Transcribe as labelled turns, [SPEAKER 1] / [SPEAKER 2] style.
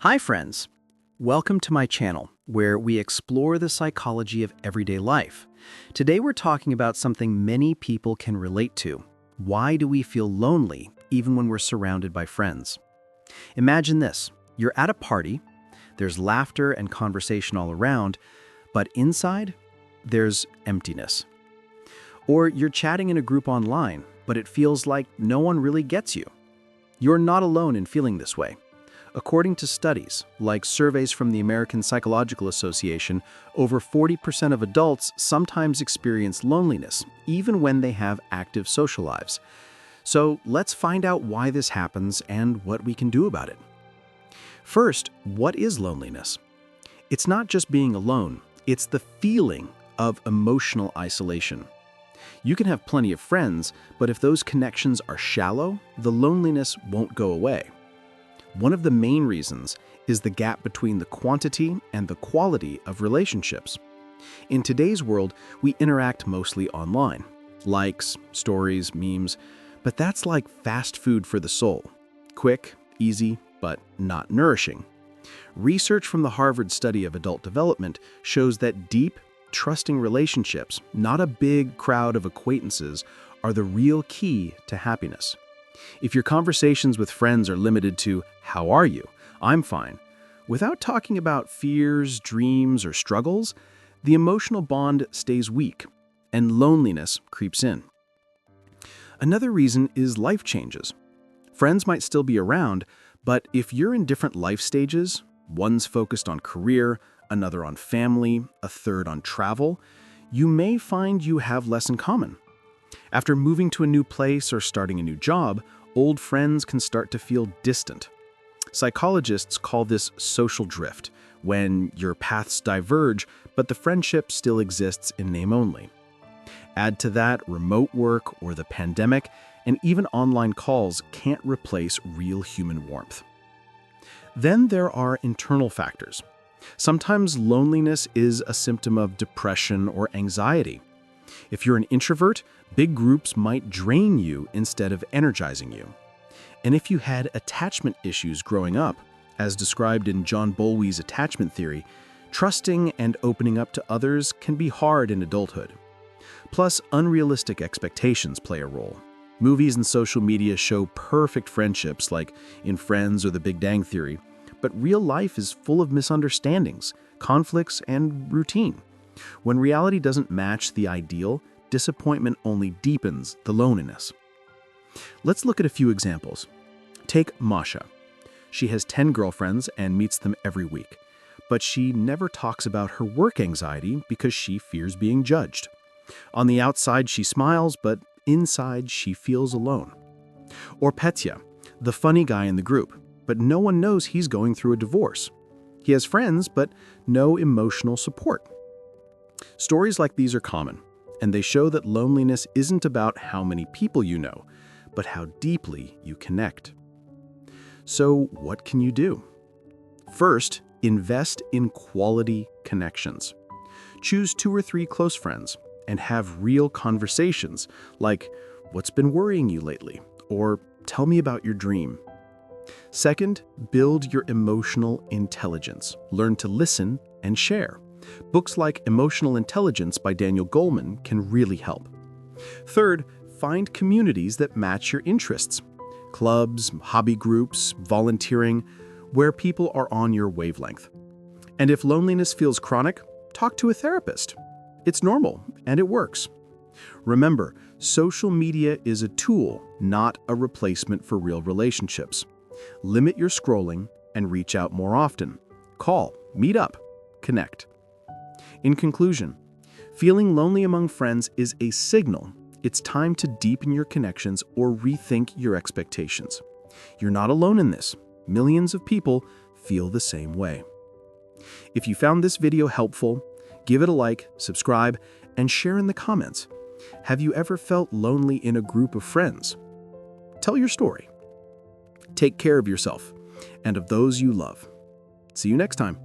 [SPEAKER 1] Hi friends! Welcome to my channel, where we explore the psychology of everyday life. Today we're talking about something many people can relate to. Why do we feel lonely even when we're surrounded by friends? Imagine this. You're at a party, there's laughter and conversation all around, but inside, there's emptiness. Or you're chatting in a group online, but it feels like no one really gets you. You're not alone in feeling this way. According to studies, like surveys from the American Psychological Association, over 40% of adults sometimes experience loneliness, even when they have active social lives. So let's find out why this happens and what we can do about it. First, what is loneliness? It's not just being alone, it's the feeling of emotional isolation. You can have plenty of friends, but if those connections are shallow, the loneliness won't go away. One of the main reasons is the gap between the quantity and the quality of relationships. In today's world, we interact mostly online. Likes, stories, memes, but that's like fast food for the soul. Quick, easy, but not nourishing. Research from the Harvard Study of Adult Development shows that deep, trusting relationships, not a big crowd of acquaintances, are the real key to happiness. If your conversations with friends are limited to, "How are you? I'm fine," without talking about fears, dreams, or struggles, the emotional bond stays weak, and loneliness creeps in. Another reason is life changes. Friends might still be around, but if you're in different life stages, one's focused on career, another on family, a third on travel, you may find you have less in common. After moving to a new place or starting a new job, old friends can start to feel distant. Psychologists call this social drift, when your paths diverge, but the friendship still exists in name only. Add to that remote work or the pandemic, and even online calls can't replace real human warmth. Then there are internal factors. Sometimes loneliness is a symptom of depression or anxiety. If you're an introvert, big groups might drain you instead of energizing you. And if you had attachment issues growing up, as described in John Bowlby's attachment theory, trusting and opening up to others can be hard in adulthood. Plus, unrealistic expectations play a role. Movies and social media show perfect friendships like in Friends or The Big Bang Theory, but real life is full of misunderstandings, conflicts, and routine. When reality doesn't match the ideal, disappointment only deepens the loneliness. Let's look at a few examples. Take Masha. She has 10 girlfriends and meets them every week, but she never talks about her work anxiety because she fears being judged. On the outside, she smiles, but inside, she feels alone. Or Petya, the funny guy in the group, but no one knows he's going through a divorce. He has friends, but no emotional support. Stories like these are common, and they show that loneliness isn't about how many people you know, but how deeply you connect. So what can you do? First, invest in quality connections. Choose 2 or 3 close friends and have real conversations like, "What's been worrying you lately?" or "Tell me about your dream." Second, build your emotional intelligence. Learn to listen and share. Books like Emotional Intelligence by Daniel Goleman can really help. Third, find communities that match your interests. Clubs, hobby groups, volunteering, where people are on your wavelength. And if loneliness feels chronic, talk to a therapist. It's normal, and it works. Remember, social media is a tool, not a replacement for real relationships. Limit your scrolling and reach out more often. Call, meet up, connect. In conclusion, feeling lonely among friends is a signal. It's time to deepen your connections or rethink your expectations. You're not alone in this. Millions of people feel the same way. If you found this video helpful, give it a like, subscribe, and share in the comments. Have you ever felt lonely in a group of friends? Tell your story. Take care of yourself and of those you love. See you next time.